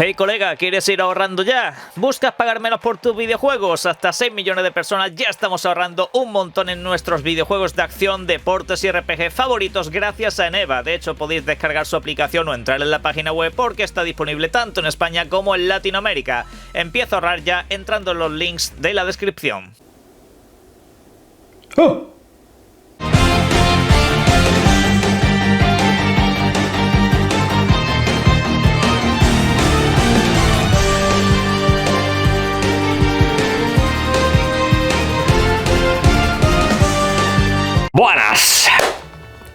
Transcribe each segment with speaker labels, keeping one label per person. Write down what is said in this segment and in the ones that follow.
Speaker 1: Hey colega, ¿quieres ir ahorrando ya? ¿Buscas pagar menos por tus videojuegos? Hasta 6 millones de personas ya estamos ahorrando un montón en nuestros videojuegos de acción, deportes y RPG favoritos gracias a Eneva. De hecho, podéis descargar su aplicación o entrar en la página web porque está disponible tanto en España como en Latinoamérica. Empieza a ahorrar ya entrando en los links de la descripción.
Speaker 2: ¡Oh!
Speaker 1: ¡Buenas!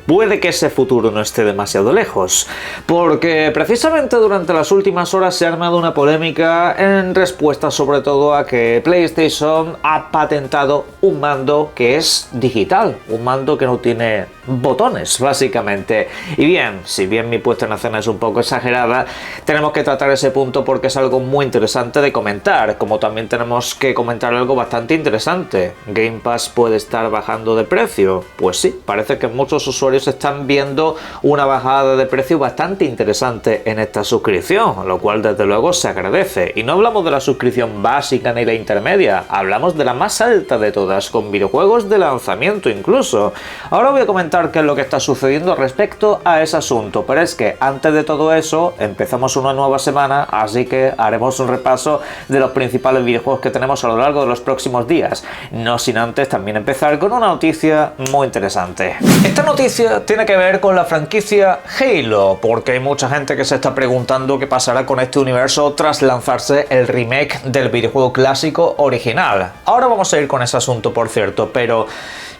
Speaker 1: Puede que ese futuro no esté demasiado lejos, porque precisamente durante las últimas horas se ha armado una polémica en respuesta sobre todo a que PlayStation ha patentado un mando que es digital, un mando que no tiene botones, básicamente. Y bien, si bien mi puesta en escena es un poco exagerada, tenemos que tratar ese punto porque es algo muy interesante de comentar, como también tenemos que comentar algo bastante interesante. ¿Game Pass puede estar bajando de precio? Pues sí, parece que muchos usuarios están viendo una bajada de precio bastante interesante en esta suscripción, lo cual desde luego se agradece. Y no hablamos de la suscripción básica ni la intermedia, hablamos de la más alta de todas, con videojuegos de lanzamiento incluso. Ahora voy a comentar qué es lo que está sucediendo respecto a ese asunto, pero es que antes de todo eso empezamos una nueva semana, así que haremos un repaso de los principales videojuegos que tenemos a lo largo de los próximos días, no sin antes también empezar con una noticia muy interesante. Esta noticia tiene que ver con la franquicia Halo, porque hay mucha gente que se está preguntando qué pasará con este universo tras lanzarse el remake del videojuego clásico original. Ahora vamos a ir con ese asunto, por cierto, pero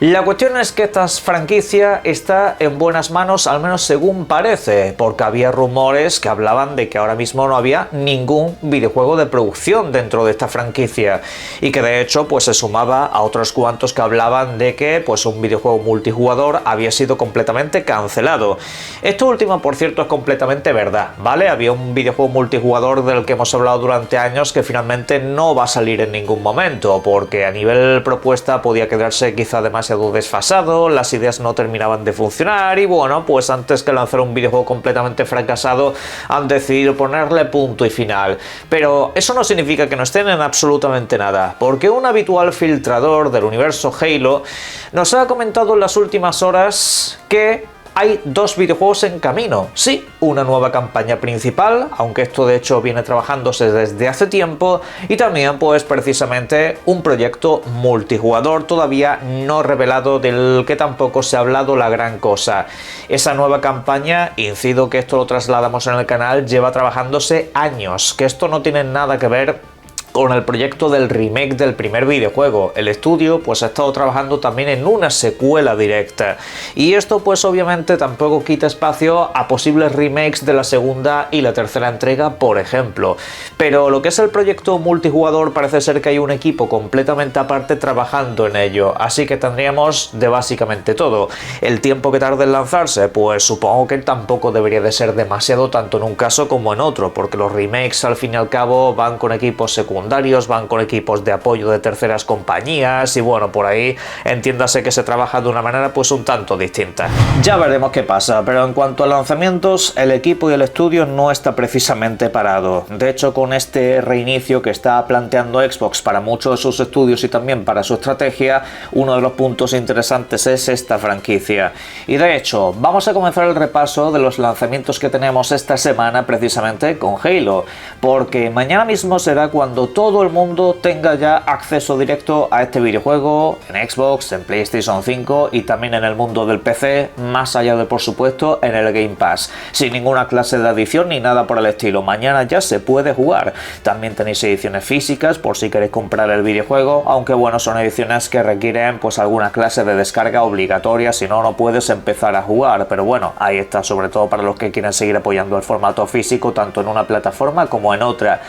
Speaker 1: la cuestión es que esta franquicia está en buenas manos, al menos según parece, porque había rumores que hablaban de que ahora mismo no había ningún videojuego de producción dentro de esta franquicia y que de hecho pues se sumaba a otros cuantos que hablaban de que pues un videojuego multijugador había sido completamente cancelado. Esto último, por cierto, es completamente verdad, ¿vale? Había un videojuego multijugador del que hemos hablado durante años que finalmente no va a salir en ningún momento, porque a nivel propuesta podía quedarse quizá demasiado desfasado, las ideas no terminaban de funcionar y bueno, pues antes que lanzar un videojuego completamente fracasado han decidido ponerle punto y final. Pero eso no significa que no estén en absolutamente nada, porque un habitual filtrador del universo Halo nos ha comentado en las últimas horas que hay dos videojuegos en camino. Sí, una nueva campaña principal, aunque esto de hecho viene trabajándose desde hace tiempo, y también pues precisamente un proyecto multijugador todavía no revelado, del que tampoco se ha hablado la gran cosa. Esa nueva campaña, incido que esto lo trasladamos en el canal, lleva trabajándose años, que esto no tiene nada que ver con el proyecto del remake del primer videojuego. El estudio pues ha estado trabajando también en una secuela directa y esto pues obviamente tampoco quita espacio a posibles remakes de la segunda y la tercera entrega, por ejemplo. Pero lo que es el proyecto multijugador parece ser que hay un equipo completamente aparte trabajando en ello, así que tendríamos de básicamente todo. El tiempo que tarde en lanzarse, pues supongo que tampoco debería de ser demasiado tanto en un caso como en otro, porque los remakes al fin y al cabo van con equipos secundarios, van con equipos de apoyo de terceras compañías y bueno, por ahí entiéndase que se trabaja de una manera pues un tanto distinta. Ya veremos qué pasa, pero en cuanto a lanzamientos, el equipo y el estudio no está precisamente parado. De hecho, con este reinicio que está planteando Xbox para muchos de sus estudios y también para su estrategia, uno de los puntos interesantes es esta franquicia. Y de hecho, vamos a comenzar el repaso de los lanzamientos que tenemos esta semana precisamente con Halo, porque mañana mismo será cuando todo el mundo tenga ya acceso directo a este videojuego en Xbox, en PlayStation 5 y también en el mundo del PC, más allá de por supuesto en el Game Pass, sin ninguna clase de adición ni nada por el estilo. Mañana ya se puede jugar. También tenéis ediciones físicas por si queréis comprar el videojuego, aunque bueno, son ediciones que requieren pues alguna clase de descarga obligatoria, si no, no puedes empezar a jugar, pero bueno, ahí está, sobre todo para los que quieren seguir apoyando el formato físico tanto en una plataforma como en otra.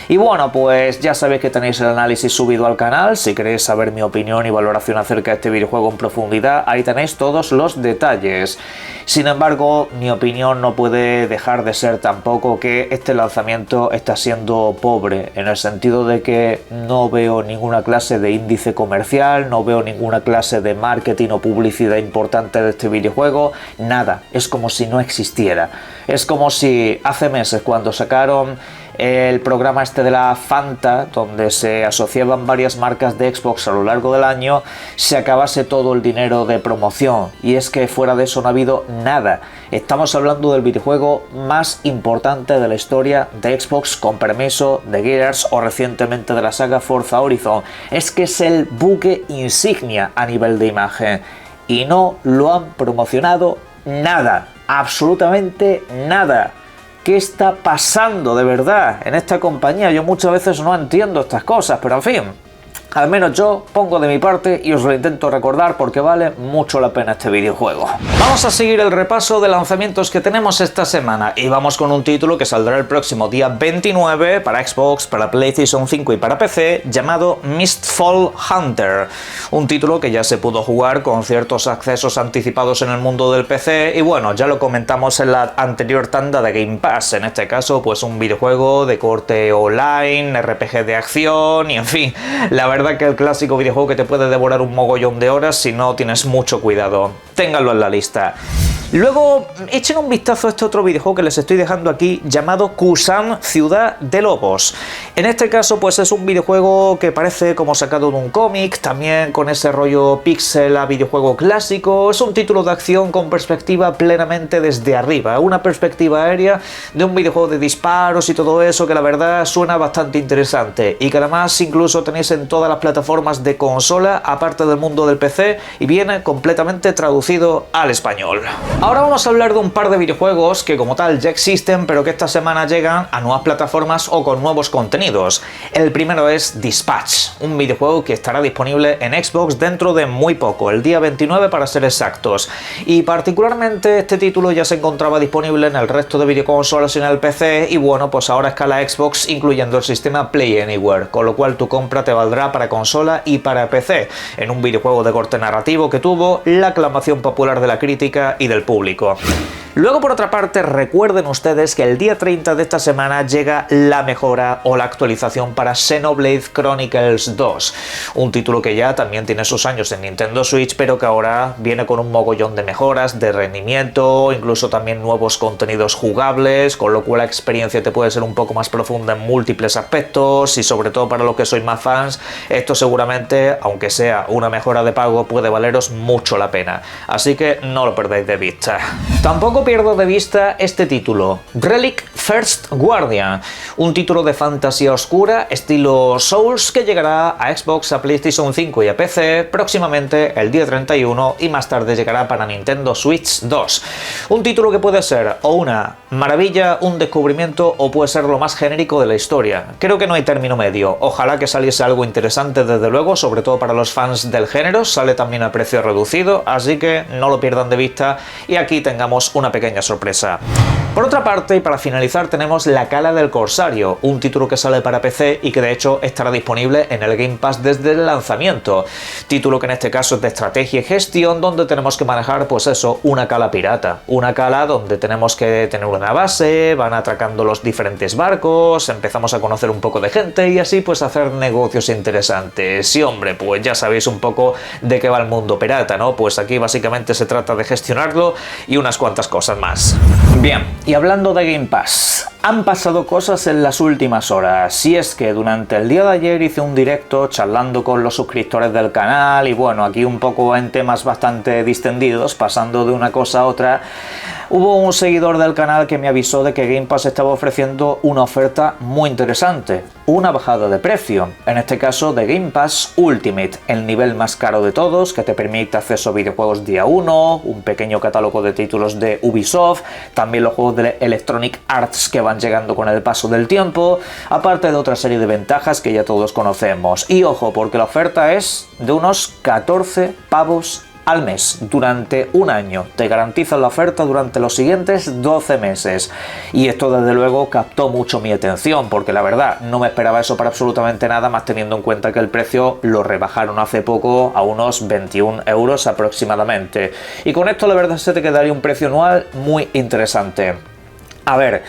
Speaker 1: Y bueno, pues ya sabéis que tenéis el análisis subido al canal. Si queréis saber mi opinión y valoración acerca de este videojuego en profundidad, ahí tenéis todos los detalles. Sin embargo, mi opinión no puede dejar de ser tampoco que este lanzamiento está siendo pobre, en el sentido de que no veo ninguna clase de índice comercial, no veo ninguna clase de marketing o publicidad importante de este videojuego, nada, es como si no existiera. Es como si hace meses, cuando sacaron el programa este de la Fanta, donde se asociaban varias marcas de Xbox a lo largo del año, se acabase todo el dinero de promoción. Y es que fuera de eso no ha habido nada. Estamos hablando del videojuego más importante de la historia de Xbox, con permiso de Gears o recientemente de la saga Forza Horizon. Es que es el buque insignia a nivel de imagen y no lo han promocionado nada, absolutamente nada. ¿Qué está pasando de verdad en esta compañía? Yo muchas veces no entiendo estas cosas, pero en fin, al menos yo pongo de mi parte y os lo intento recordar porque vale mucho la pena este videojuego. Vamos a seguir el repaso de lanzamientos que tenemos esta semana y vamos con un título que saldrá el próximo día 29 para Xbox, para PlayStation 5 y para PC, llamado Mistfall Hunter. Un título que ya se pudo jugar con ciertos accesos anticipados en el mundo del PC y bueno, ya lo comentamos en la anterior tanda de Game Pass. En este caso, pues un videojuego de corte online, RPG de acción y en fin, la verdad que el clásico videojuego que te puede devorar un mogollón de horas si no tienes mucho cuidado. Ténganlo en la lista. Luego, echen un vistazo a este otro videojuego que les estoy dejando aquí, llamado Kushan Ciudad de Lobos. En este caso, pues es un videojuego que parece como sacado de un cómic, también con ese rollo pixel a videojuego clásico. Es un título de acción con perspectiva plenamente desde arriba, una perspectiva aérea de un videojuego de disparos y todo eso que la verdad suena bastante interesante y que además incluso tenéis en todas las plataformas de consola, aparte del mundo del PC, y viene completamente traducido al español. Ahora vamos a hablar de un par de videojuegos que como tal ya existen, pero que esta semana llegan a nuevas plataformas o con nuevos contenidos. El primero es Dispatch, un videojuego que estará disponible en Xbox dentro de muy poco, el día 29 para ser exactos. Y particularmente este título ya se encontraba disponible en el resto de videoconsolas y en el PC, y bueno, pues ahora escala Xbox incluyendo el sistema Play Anywhere, con lo cual tu compra te valdrá para consola y para PC, en un videojuego de corte narrativo que tuvo la aclamación popular de la crítica y del público. Luego, por otra parte, recuerden ustedes que el día 30 de esta semana llega la mejora o la actualización para Xenoblade Chronicles 2, un título que ya también tiene sus años en Nintendo Switch, pero que ahora viene con un mogollón de mejoras, de rendimiento, incluso también nuevos contenidos jugables, con lo cual la experiencia te puede ser un poco más profunda en múltiples aspectos y sobre todo para los que sois más fans, esto seguramente, aunque sea una mejora de pago, puede valeros mucho la pena, así que no lo perdáis de vista. Tampoco pierdo de vista este título, Relic First Guardian, un título de fantasía oscura estilo Souls que llegará a Xbox, a PlayStation 5 y a PC próximamente el día 31 y más tarde llegará para Nintendo Switch 2. Un título que puede ser o una maravilla, un descubrimiento o puede ser lo más genérico de la historia. Creo que no hay término medio, ojalá que saliese algo interesante desde luego, sobre todo para los fans del género, sale también a precio reducido, así que no lo pierdan de vista y aquí tengamos una pequeña sorpresa. Por otra parte, y para finalizar, tenemos La Cala del Corsario, un título que sale para PC y que de hecho estará disponible en el Game Pass desde el lanzamiento. Título que en este caso es de estrategia y gestión, donde tenemos que manejar, pues eso, una cala pirata. Una cala donde tenemos que tener una base, van atracando los diferentes barcos, empezamos a conocer un poco de gente y así pues hacer negocios interesantes. Y hombre, pues ya sabéis un poco de qué va el mundo pirata, ¿no? Pues aquí básicamente se trata de gestionarlo y unas cuantas cosas más. Bien, y hablando de Game Pass, han pasado cosas en las últimas horas, y es que durante el día de ayer hice un directo charlando con los suscriptores del canal y bueno, aquí un poco en temas bastante distendidos, pasando de una cosa a otra. Hubo un seguidor del canal que me avisó de que Game Pass estaba ofreciendo una oferta muy interesante, una bajada de precio, en este caso de Game Pass Ultimate, el nivel más caro de todos, que te permite acceso a videojuegos día 1, un pequeño catálogo de títulos de Ubisoft, también los juegos de Electronic Arts que van llegando con el paso del tiempo, aparte de otra serie de ventajas que ya todos conocemos. Y ojo, porque la oferta es de unos 14 pavos al mes, durante un año. Te garantizan la oferta durante los siguientes 12 meses. Y esto desde luego captó mucho mi atención, porque la verdad no me esperaba eso para absolutamente nada, más teniendo en cuenta que el precio lo rebajaron hace poco a unos 21 euros aproximadamente. Y con esto la verdad se te quedaría un precio anual muy interesante. A ver,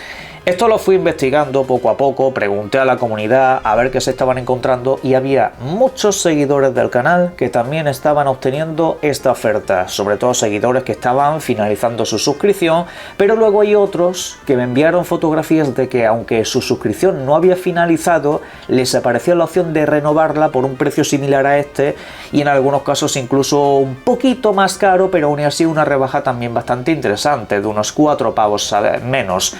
Speaker 1: Esto lo fui investigando poco a poco, pregunté a la comunidad a ver qué se estaban encontrando y había muchos seguidores del canal que también estaban obteniendo esta oferta, sobre todo seguidores que estaban finalizando su suscripción, pero luego hay otros que me enviaron fotografías de que aunque su suscripción no había finalizado, les apareció la opción de renovarla por un precio similar a este y en algunos casos incluso un poquito más caro, pero aún así una rebaja también bastante interesante, de unos 4 pavos menos.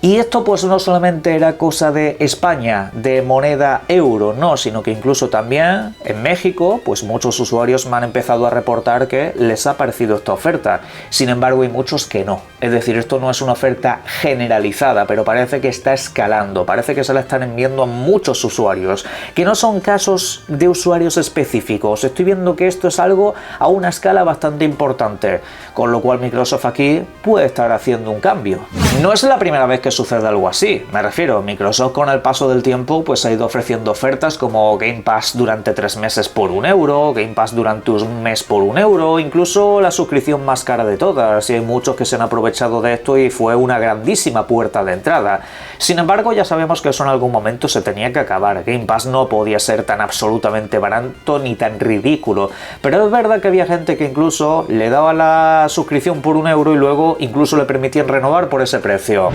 Speaker 1: Y esto pues no solamente era cosa de España, de moneda euro, no, sino que incluso también en México, pues muchos usuarios me han empezado a reportar que les ha parecido esta oferta. Sin embargo, hay muchos que no. Es decir, esto no es una oferta generalizada, pero parece que está escalando, parece que se la están enviando a muchos usuarios, que no son casos de usuarios específicos. Estoy viendo que esto es algo a una escala bastante importante, con lo cual Microsoft aquí puede estar haciendo un cambio. No es la primera vez que sucede algo así, me refiero, Microsoft con el paso del tiempo pues ha ido ofreciendo ofertas como Game Pass durante 3 meses por 1 euro, Game Pass durante un mes por 1 euro, incluso la suscripción más cara de todas, y hay muchos que se han aprovechado de esto y fue una grandísima puerta de entrada. Sin embargo, ya sabemos que eso en algún momento se tenía que acabar, Game Pass no podía ser tan absolutamente barato ni tan ridículo, pero es verdad que había gente que incluso le daba la suscripción por 1 euro y luego incluso le permitían renovar por ese precio.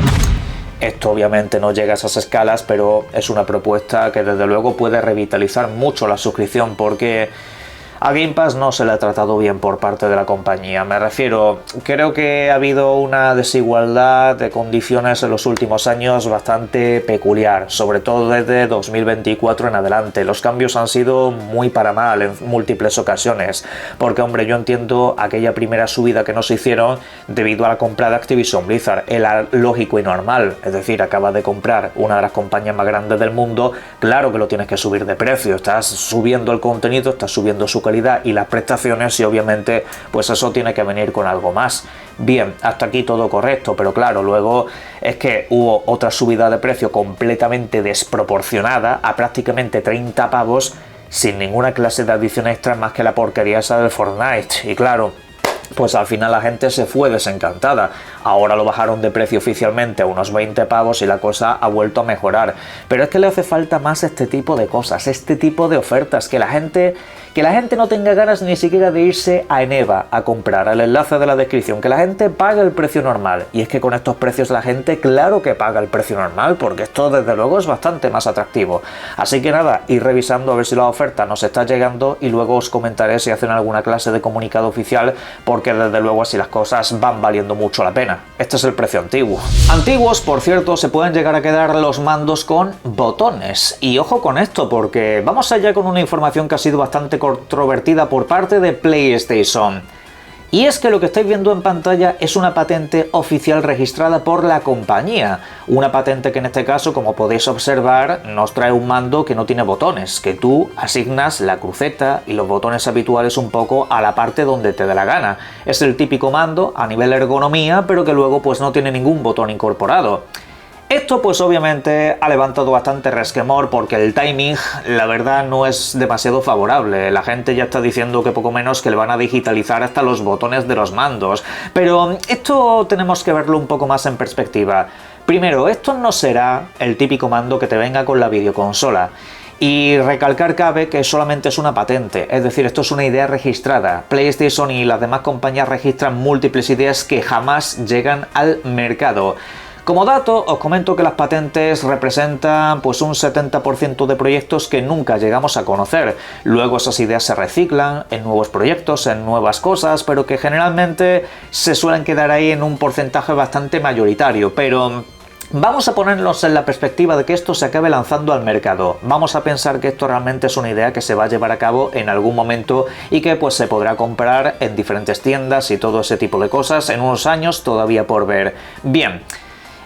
Speaker 1: Esto obviamente no llega a esas escalas, pero es una propuesta que desde luego puede revitalizar mucho la suscripción porque a Game Pass no se le ha tratado bien por parte de la compañía. Me refiero, creo que ha habido una desigualdad de condiciones en los últimos años bastante peculiar, sobre todo desde 2024 en adelante. Los cambios han sido muy para mal en múltiples ocasiones, porque hombre, yo entiendo aquella primera subida que nos hicieron debido a la compra de Activision Blizzard, era lógico y normal, es decir, acabas de comprar una de las compañías más grandes del mundo, claro que lo tienes que subir de precio, estás subiendo el contenido, estás subiendo su calidad y las prestaciones y obviamente pues eso tiene que venir con algo más. Bien, hasta aquí todo correcto, pero claro, luego es que hubo otra subida de precio completamente desproporcionada a prácticamente 30 pavos sin ninguna clase de adición extra más que la porquería esa del Fortnite y claro, pues al final la gente se fue desencantada. Ahora lo bajaron de precio oficialmente a unos 20 pavos y la cosa ha vuelto a mejorar. Pero es que le hace falta más este tipo de cosas, este tipo de ofertas, que la gente no tenga ganas ni siquiera de irse a Eneba a comprar, al enlace de la descripción, que la gente pague el precio normal. Y es que con estos precios la gente claro que paga el precio normal, porque esto desde luego es bastante más atractivo. Así que nada, ir revisando a ver si la oferta nos está llegando y luego os comentaré si hacen alguna clase de comunicado oficial, porque desde luego así las cosas van valiendo mucho la pena. Este es el precio antiguo. Antiguos, por cierto, se pueden llegar a quedar los mandos con botones. Y ojo con esto, porque vamos allá con una información que ha sido bastante controvertida por parte de PlayStation. Y es que lo que estáis viendo en pantalla es una patente oficial registrada por la compañía. Una patente que en este caso, como podéis observar, nos trae un mando que no tiene botones, que tú asignas la cruceta y los botones habituales un poco a la parte donde te dé la gana. Es el típico mando a nivel ergonomía, pero que luego pues no tiene ningún botón incorporado. Esto pues obviamente ha levantado bastante resquemor porque el timing la verdad no es demasiado favorable. La gente ya está diciendo que poco menos que le van a digitalizar hasta los botones de los mandos. Pero esto tenemos que verlo un poco más en perspectiva. Primero, esto no será el típico mando que te venga con la videoconsola. Y recalcar cabe que solamente es una patente, es decir, esto es una idea registrada. PlayStation y las demás compañías registran múltiples ideas que jamás llegan al mercado. Como dato, os comento que las patentes representan pues un 70% de proyectos que nunca llegamos a conocer. Luego esas ideas se reciclan en nuevos proyectos, en nuevas cosas, pero que generalmente se suelen quedar ahí en un porcentaje bastante mayoritario. Pero vamos a ponernos en la perspectiva de que esto se acabe lanzando al mercado. Vamos a pensar que esto realmente es una idea que se va a llevar a cabo en algún momento y que pues se podrá comprar en diferentes tiendas y todo ese tipo de cosas en unos años todavía por ver. Bien.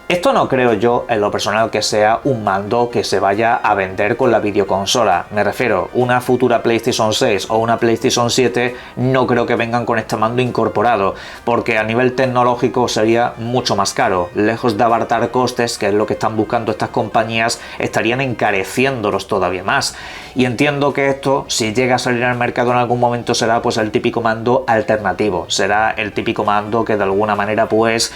Speaker 1: Esto no creo yo, en lo personal, que sea un mando que se vaya a vender con la videoconsola. Me refiero, una futura PlayStation 6 o una PlayStation 7 no creo que vengan con este mando incorporado, porque a nivel tecnológico sería mucho más caro. Lejos de abaratar costes, que es lo que están buscando estas compañías, estarían encareciéndolos todavía más. Y entiendo que esto, si llega a salir al mercado en algún momento, será pues el típico mando alternativo. Será el típico mando que de alguna manera pues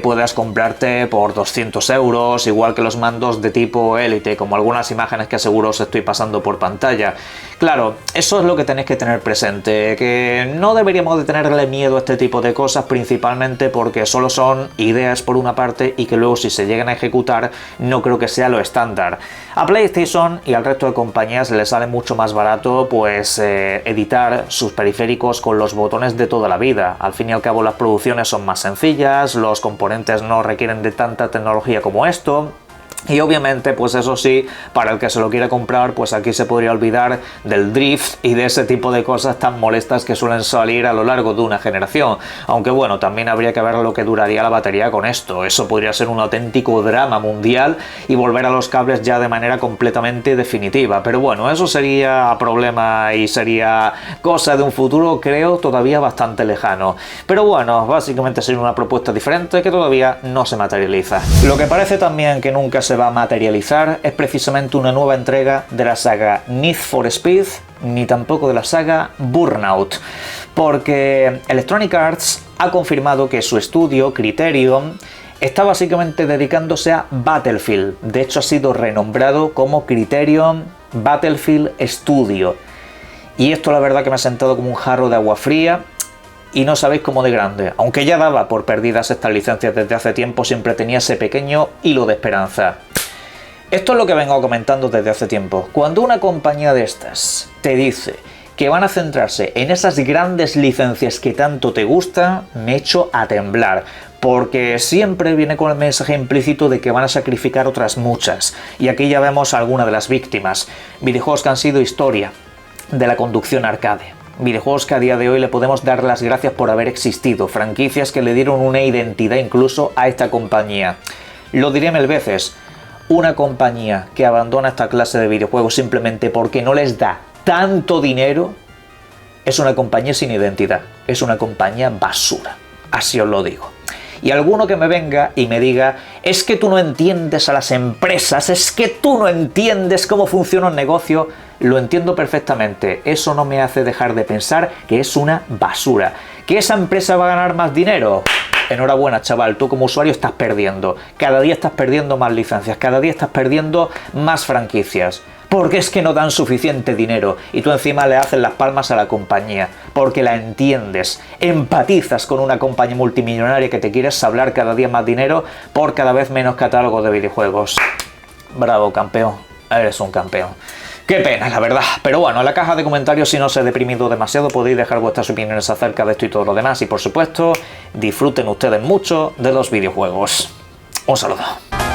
Speaker 1: puedas comprarte por por 200 euros, igual que los mandos de tipo Elite, como algunas imágenes que seguro os estoy pasando por pantalla. Claro, eso es lo que tenéis que tener presente, que no deberíamos de tenerle miedo a este tipo de cosas, principalmente porque solo son ideas por una parte y que luego si se llegan a ejecutar no creo que sea lo estándar. A PlayStation y al resto de compañías les sale mucho más barato pues editar sus periféricos con los botones de toda la vida. Al fin y al cabo las producciones son más sencillas, los componentes no requieren de tanta tecnología como esto. Y obviamente, pues eso sí, para el que se lo quiera comprar, pues aquí se podría olvidar del drift y de ese tipo de cosas tan molestas que suelen salir a lo largo de una generación. Aunque bueno, también habría que ver lo que duraría la batería con esto. Eso podría ser un auténtico drama mundial y volver a los cables ya de manera completamente definitiva. Pero bueno, eso sería problema y sería cosa de un futuro, creo, todavía bastante lejano. Pero bueno, básicamente sería una propuesta diferente que todavía no se materializa. Lo que parece también que nunca se va a materializar es precisamente una nueva entrega de la saga Need for Speed, ni tampoco de la saga Burnout, porque Electronic Arts ha confirmado que su estudio Criterion está básicamente dedicándose a Battlefield. De hecho ha sido renombrado como Criterion Battlefield Studio, y esto la verdad que me ha sentado como un jarro de agua fría. Y no sabéis cómo de grande, aunque ya daba por perdidas estas licencias desde hace tiempo, siempre tenía ese pequeño hilo de esperanza. Esto es lo que vengo comentando desde hace tiempo. Cuando una compañía de estas te dice que van a centrarse en esas grandes licencias que tanto te gustan, me echo a temblar, porque siempre viene con el mensaje implícito de que van a sacrificar otras muchas. Y aquí ya vemos a alguna de las víctimas. Videojuegos que han sido historia de la conducción arcade. Videojuegos que a día de hoy le podemos dar las gracias por haber existido, franquicias que le dieron una identidad incluso a esta compañía. Lo diré mil veces, una compañía que abandona esta clase de videojuegos simplemente porque no les da tanto dinero, es una compañía sin identidad, es una compañía basura, así os lo digo. Y alguno que me venga y me diga, es que tú no entiendes a las empresas, es que tú no entiendes cómo funciona un negocio, lo entiendo perfectamente. Eso no me hace dejar de pensar que es una basura. ¿Que esa empresa va a ganar más dinero? Enhorabuena, chaval, tú como usuario estás perdiendo. Cada día estás perdiendo más licencias, cada día estás perdiendo más franquicias. Porque es que no dan suficiente dinero y tú encima le haces las palmas a la compañía, porque la entiendes, empatizas con una compañía multimillonaria que te quieres hablar cada día más dinero por cada vez menos catálogo de videojuegos. Bravo, campeón, eres un campeón. Qué pena, la verdad. Pero bueno, en la caja de comentarios, si no os he deprimido demasiado, podéis dejar vuestras opiniones acerca de esto y todo lo demás. Y por supuesto, disfruten ustedes mucho de los videojuegos. Un saludo.